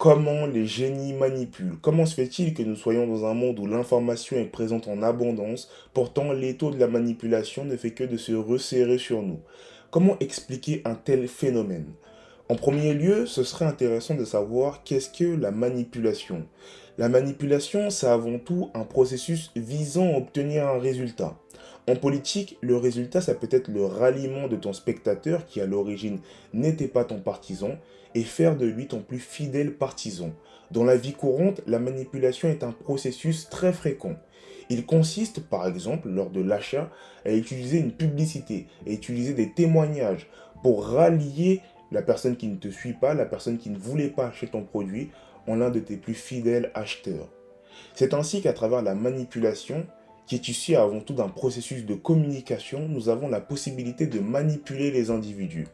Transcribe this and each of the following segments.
Comment les génies manipulent? Comment se fait-il que nous soyons dans un monde où l'information est présente en abondance, pourtant l'étau de la manipulation ne fait que de se resserrer sur nous? Comment expliquer un tel phénomène? En premier lieu, ce serait intéressant de savoir qu'est-ce que la manipulation. La manipulation, c'est avant tout un processus visant à obtenir un résultat. En politique, le résultat, ça peut être le ralliement de ton spectateur qui à l'origine n'était pas ton partisan et faire de lui ton plus fidèle partisan. Dans la vie courante, la manipulation est un processus très fréquent. Il consiste, par exemple, lors de l'achat, à utiliser une publicité, à utiliser des témoignages pour rallier la personne qui ne te suit pas, la personne qui ne voulait pas acheter ton produit, en l'un de tes plus fidèles acheteurs. C'est ainsi qu'à travers la manipulation, qui est issue avant tout d'un processus de communication, nous avons la possibilité de manipuler les individus.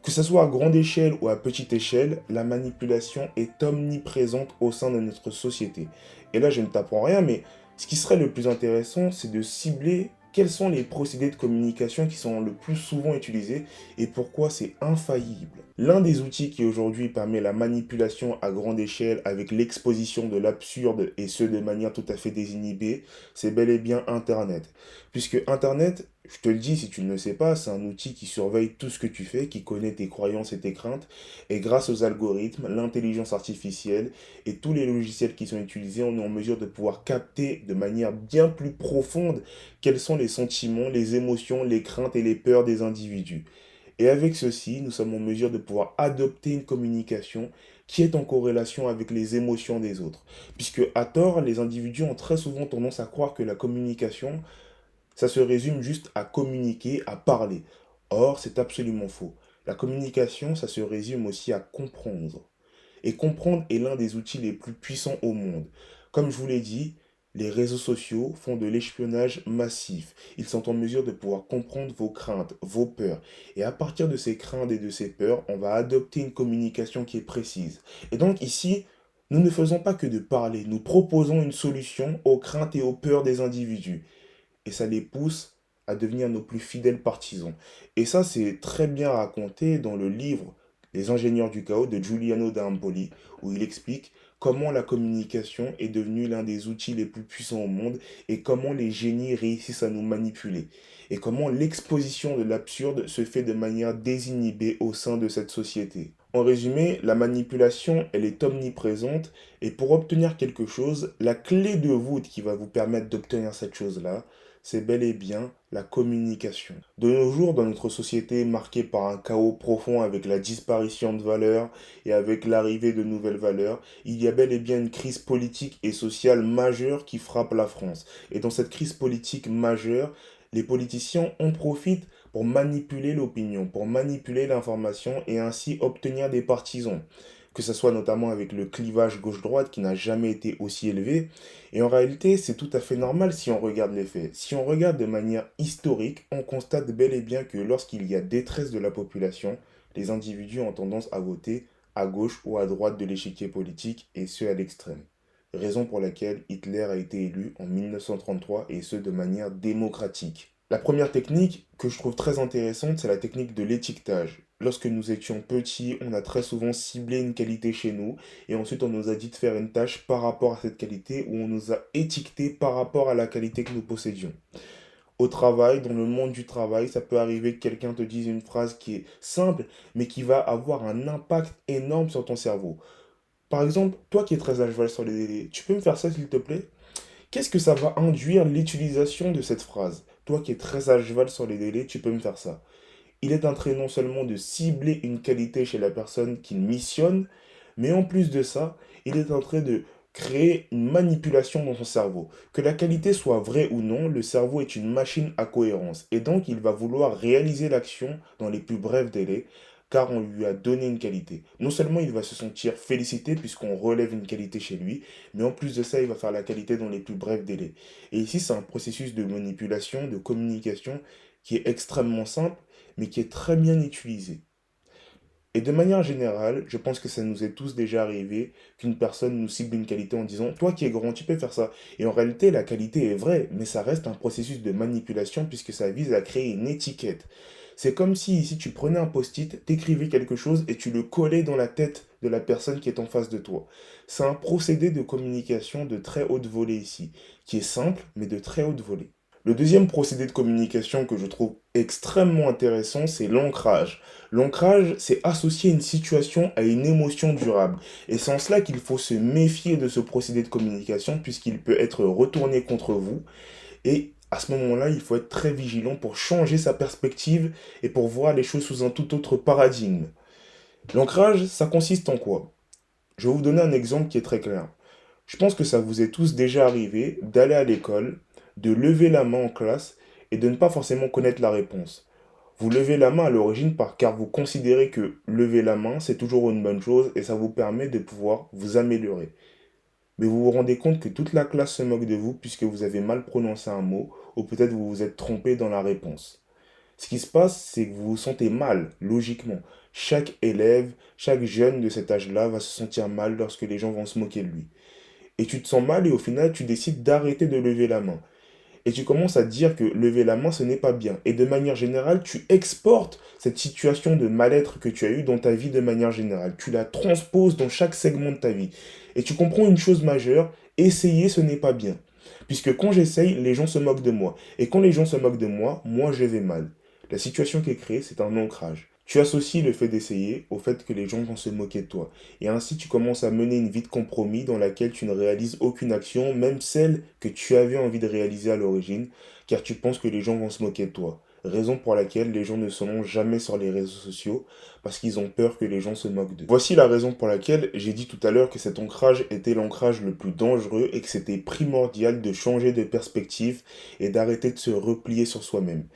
Que ce soit à grande échelle ou à petite échelle, la manipulation est omniprésente au sein de notre société. Et là, je ne t'apprends rien, mais ce qui serait le plus intéressant, c'est de cibler quels sont les procédés de communication qui sont le plus souvent utilisés et pourquoi c'est infaillible. L'un des outils qui aujourd'hui permet la manipulation à grande échelle avec l'exposition de l'absurde et ce de manière tout à fait désinhibée, c'est bel et bien Internet. Puisque Internet, je te le dis si tu ne le sais pas, c'est un outil qui surveille tout ce que tu fais, qui connaît tes croyances et tes craintes, et grâce aux algorithmes, l'intelligence artificielle et tous les logiciels qui sont utilisés, on est en mesure de pouvoir capter de manière bien plus profonde quels sont les sentiments, les émotions, les craintes et les peurs des individus. Et avec ceci, nous sommes en mesure de pouvoir adopter une communication qui est en corrélation avec les émotions des autres. Puisque à tort, les individus ont très souvent tendance à croire que la communication, ça se résume juste à communiquer, à parler. Or, c'est absolument faux. La communication, ça se résume aussi à comprendre. Et comprendre est l'un des outils les plus puissants au monde. Comme je vous l'ai dit, les réseaux sociaux font de l'espionnage massif. Ils sont en mesure de pouvoir comprendre vos craintes, vos peurs. Et à partir de ces craintes et de ces peurs, on va adopter une communication qui est précise. Et donc ici, nous ne faisons pas que de parler, nous proposons une solution aux craintes et aux peurs des individus et ça les pousse à devenir nos plus fidèles partisans. Et ça, c'est très bien raconté dans le livre Les ingénieurs du chaos de Giuliano d'Ampoli, où il explique comment la communication est devenue l'un des outils les plus puissants au monde et comment les génies réussissent à nous manipuler. Et comment l'exposition de l'absurde se fait de manière désinhibée au sein de cette société. En résumé, la manipulation, elle est omniprésente et pour obtenir quelque chose, la clé de voûte qui va vous permettre d'obtenir cette chose-là, c'est bel et bien la communication. De nos jours, dans notre société marquée par un chaos profond avec la disparition de valeurs et avec l'arrivée de nouvelles valeurs, il y a bel et bien une crise politique et sociale majeure qui frappe la France. Et dans cette crise politique majeure, les politiciens en profitent pour manipuler l'opinion, pour manipuler l'information et ainsi obtenir des partisans. Que ce soit notamment avec le clivage gauche-droite qui n'a jamais été aussi élevé, et en réalité, c'est tout à fait normal si on regarde les faits. Si on regarde de manière historique, on constate bel et bien que lorsqu'il y a détresse de la population, les individus ont tendance à voter à gauche ou à droite de l'échiquier politique, et ce à l'extrême. Raison pour laquelle Hitler a été élu en 1933, et ce de manière démocratique. La première technique que je trouve très intéressante, c'est la technique de l'étiquetage. Lorsque nous étions petits, on a très souvent ciblé une qualité chez nous et ensuite on nous a dit de faire une tâche par rapport à cette qualité ou on nous a étiqueté par rapport à la qualité que nous possédions. Au travail, dans le monde du travail, ça peut arriver que quelqu'un te dise une phrase qui est simple mais qui va avoir un impact énorme sur ton cerveau. Par exemple, toi qui es très à cheval sur les délais, tu peux me faire ça s'il te plaît? Qu'est-ce que ça va induire l'utilisation de cette phrase? Toi qui es très à cheval sur les délais, tu peux me faire ça. Il est en train non seulement de cibler une qualité chez la personne qu'il missionne, mais en plus de ça, il est en train de créer une manipulation dans son cerveau. Que la qualité soit vraie ou non, le cerveau est une machine à cohérence. Et donc, il va vouloir réaliser l'action dans les plus brefs délais, car on lui a donné une qualité. Non seulement il va se sentir félicité puisqu'on relève une qualité chez lui, mais en plus de ça, il va faire la qualité dans les plus brefs délais. Et ici, c'est un processus de manipulation, de communication qui est extrêmement simple mais qui est très bien utilisé. Et de manière générale, je pense que ça nous est tous déjà arrivé qu'une personne nous cible une qualité en disant toi qui es grand, tu peux faire ça. Et en réalité, la qualité est vraie, mais ça reste un processus de manipulation puisque ça vise à créer une étiquette. C'est comme si ici tu prenais un post-it, t'écrivais quelque chose et tu le collais dans la tête de la personne qui est en face de toi. C'est un procédé de communication de très haute volée ici, qui est simple, mais de très haute volée. Le deuxième procédé de communication que je trouve extrêmement intéressant, c'est l'ancrage. L'ancrage, c'est associer une situation à une émotion durable. Et c'est en cela qu'il faut se méfier de ce procédé de communication, puisqu'il peut être retourné contre vous. Et à ce moment-là, il faut être très vigilant pour changer sa perspective et pour voir les choses sous un tout autre paradigme. L'ancrage, ça consiste en quoi? Je vais vous donner un exemple qui est très clair. Je pense que ça vous est tous déjà arrivé d'aller à l'école, de lever la main en classe et de ne pas forcément connaître la réponse. Vous levez la main à l'origine car vous considérez que lever la main, c'est toujours une bonne chose et ça vous permet de pouvoir vous améliorer. Mais vous vous rendez compte que toute la classe se moque de vous puisque vous avez mal prononcé un mot ou peut-être vous vous êtes trompé dans la réponse. Ce qui se passe, c'est que vous vous sentez mal, logiquement. Chaque élève, chaque jeune de cet âge-là va se sentir mal lorsque les gens vont se moquer de lui. Et tu te sens mal et au final, tu décides d'arrêter de lever la main. Et tu commences à te dire que lever la main, ce n'est pas bien. Et de manière générale, tu exportes cette situation de mal-être que tu as eue dans ta vie de manière générale. Tu la transposes dans chaque segment de ta vie. Et tu comprends une chose majeure, essayer, ce n'est pas bien. Puisque quand j'essaye, les gens se moquent de moi. Et quand les gens se moquent de moi, moi je vais mal. La situation qui est créée, c'est un ancrage. Tu associes le fait d'essayer au fait que les gens vont se moquer de toi. Et ainsi, tu commences à mener une vie de compromis dans laquelle tu ne réalises aucune action, même celle que tu avais envie de réaliser à l'origine, car tu penses que les gens vont se moquer de toi. Raison pour laquelle les gens ne se lancent jamais sur les réseaux sociaux, parce qu'ils ont peur que les gens se moquent d'eux. Voici la raison pour laquelle j'ai dit tout à l'heure que cet ancrage était l'ancrage le plus dangereux et que c'était primordial de changer de perspective et d'arrêter de se replier sur soi-même.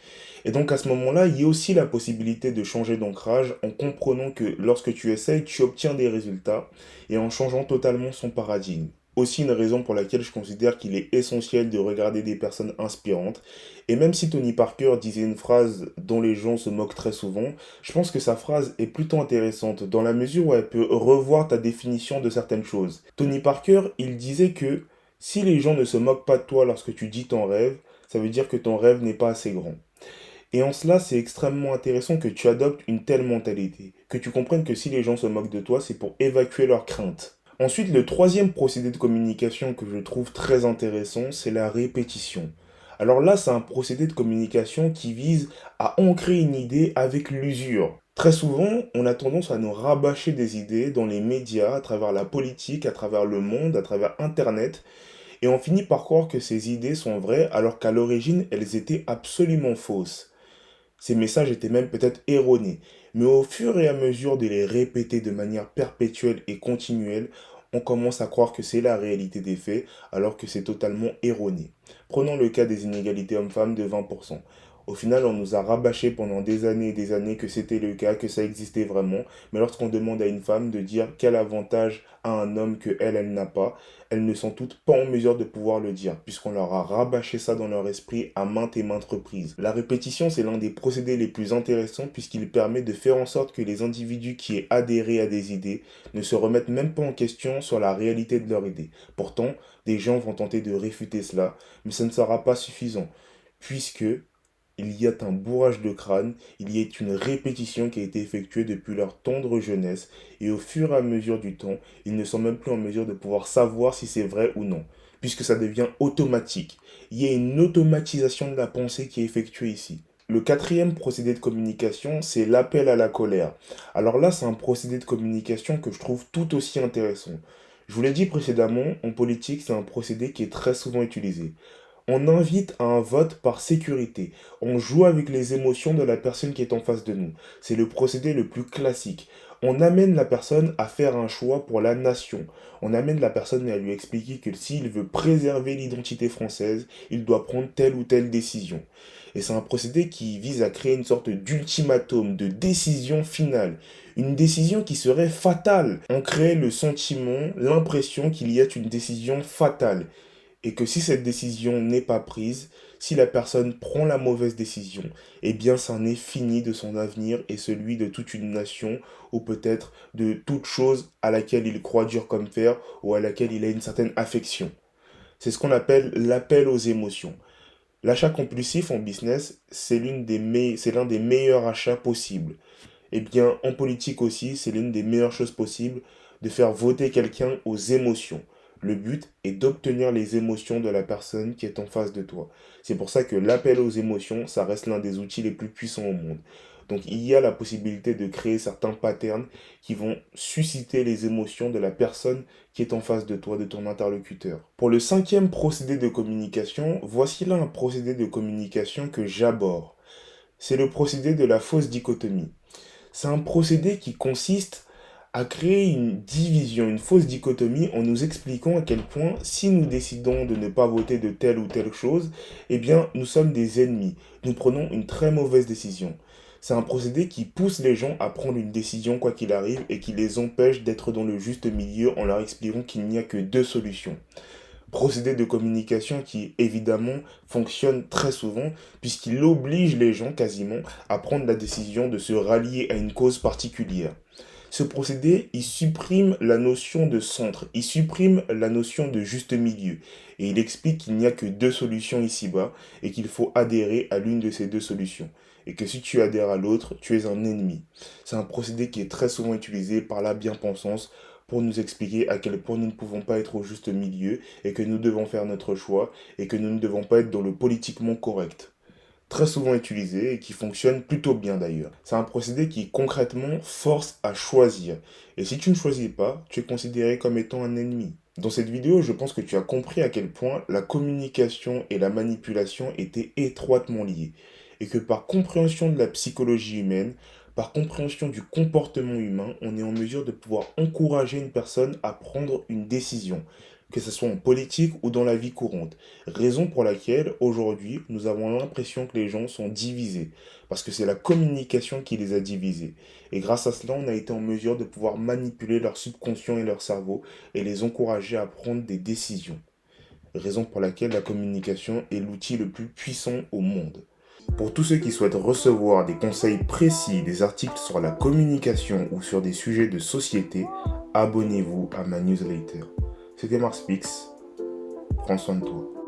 Et donc à ce moment-là, il y a aussi la possibilité de changer d'ancrage en comprenant que lorsque tu essayes, tu obtiens des résultats et en changeant totalement son paradigme. Aussi une raison pour laquelle je considère qu'il est essentiel de regarder des personnes inspirantes. Et même si Tony Parker disait une phrase dont les gens se moquent très souvent, je pense que sa phrase est plutôt intéressante dans la mesure où elle peut revoir ta définition de certaines choses. Tony Parker, il disait que si les gens ne se moquent pas de toi lorsque tu dis ton rêve, ça veut dire que ton rêve n'est pas assez grand. Et en cela, c'est extrêmement intéressant que tu adoptes une telle mentalité, que tu comprennes que si les gens se moquent de toi, c'est pour évacuer leurs craintes. Ensuite, le troisième procédé de communication que je trouve très intéressant, c'est la répétition. Alors là, c'est un procédé de communication qui vise à ancrer une idée avec l'usure. Très souvent, on a tendance à nous rabâcher des idées dans les médias, à travers la politique, à travers le monde, à travers Internet, et on finit par croire que ces idées sont vraies alors qu'à l'origine, elles étaient absolument fausses. Ces messages étaient même peut-être erronés, mais au fur et à mesure de les répéter de manière perpétuelle et continuelle, on commence à croire que c'est la réalité des faits, alors que c'est totalement erroné. Prenons le cas des inégalités hommes-femmes de 20%. Au final, on nous a rabâché pendant des années et des années que c'était le cas, que ça existait vraiment, mais lorsqu'on demande à une femme de dire quel avantage a un homme que elle n'a pas, elles ne sont toutes pas en mesure de pouvoir le dire, puisqu'on leur a rabâché ça dans leur esprit à maintes et maintes reprises. La répétition, c'est l'un des procédés les plus intéressants puisqu'il permet de faire en sorte que les individus qui aient adhéré à des idées ne se remettent même pas en question sur la réalité de leur idée. Pourtant, des gens vont tenter de réfuter cela, mais ça ne sera pas suffisant, puisque il y a un bourrage de crâne, il y a une répétition qui a été effectuée depuis leur tendre jeunesse, et au fur et à mesure du temps, ils ne sont même plus en mesure de pouvoir savoir si c'est vrai ou non, puisque ça devient automatique. Il y a une automatisation de la pensée qui est effectuée ici. Le quatrième procédé de communication, c'est l'appel à la colère. Alors là, c'est un procédé de communication que je trouve tout aussi intéressant. Je vous l'ai dit précédemment, en politique, c'est un procédé qui est très souvent utilisé. On invite à un vote par sécurité. On joue avec les émotions de la personne qui est en face de nous. C'est le procédé le plus classique. On amène la personne à faire un choix pour la nation. On amène la personne à lui expliquer que s'il veut préserver l'identité française, il doit prendre telle ou telle décision. Et c'est un procédé qui vise à créer une sorte d'ultimatum, de décision finale. Une décision qui serait fatale. On crée le sentiment, l'impression qu'il y a une décision fatale et que si cette décision n'est pas prise, si la personne prend la mauvaise décision, eh bien c'en est fini de son avenir et celui de toute une nation ou peut-être de toute chose à laquelle il croit dur comme fer ou à laquelle il a une certaine affection. C'est ce qu'on appelle l'appel aux émotions. L'achat compulsif en business, c'est l'un des meilleurs achats possibles. Eh bien, en politique aussi, c'est l'une des meilleures choses possibles de faire voter quelqu'un aux émotions. Le but est d'obtenir les émotions de la personne qui est en face de toi. C'est pour ça que l'appel aux émotions, ça reste l'un des outils les plus puissants au monde. Donc il y a la possibilité de créer certains patterns qui vont susciter les émotions de la personne qui est en face de toi, de ton interlocuteur. Pour le cinquième procédé de communication, voici là un procédé de communication que j'aborde. C'est le procédé de la fausse dichotomie. C'est un procédé qui consiste à créer une division, une fausse dichotomie en nous expliquant à quel point si nous décidons de ne pas voter de telle ou telle chose, eh bien nous sommes des ennemis. Nous prenons une très mauvaise décision. C'est un procédé qui pousse les gens à prendre une décision quoi qu'il arrive et qui les empêche d'être dans le juste milieu en leur expliquant qu'il n'y a que deux solutions. Procédé de communication qui évidemment fonctionne très souvent puisqu'il oblige les gens quasiment à prendre la décision de se rallier à une cause particulière. Ce procédé, il supprime la notion de centre, il supprime la notion de juste milieu et il explique qu'il n'y a que deux solutions ici-bas et qu'il faut adhérer à l'une de ces deux solutions et que si tu adhères à l'autre, tu es un ennemi. C'est un procédé qui est très souvent utilisé par la bien-pensance pour nous expliquer à quel point nous ne pouvons pas être au juste milieu et que nous devons faire notre choix et que nous ne devons pas être dans le politiquement correct. Très souvent utilisé et qui fonctionne plutôt bien d'ailleurs. C'est un procédé qui concrètement force à choisir. Et si tu ne choisis pas, tu es considéré comme étant un ennemi. Dans cette vidéo, je pense que tu as compris à quel point la communication et la manipulation étaient étroitement liées. Et que par compréhension de la psychologie humaine, par compréhension du comportement humain, on est en mesure de pouvoir encourager une personne à prendre une décision, que ce soit en politique ou dans la vie courante. Raison pour laquelle aujourd'hui nous avons l'impression que les gens sont divisés, parce que c'est la communication qui les a divisés. Et grâce à cela, on a été en mesure de pouvoir manipuler leur subconscient et leur cerveau et les encourager à prendre des décisions. Raison pour laquelle la communication est l'outil le plus puissant au monde. Pour tous ceux qui souhaitent recevoir des conseils précis, des articles sur la communication ou sur des sujets de société, abonnez-vous à ma newsletter. C'était Marspix, prends soin de toi.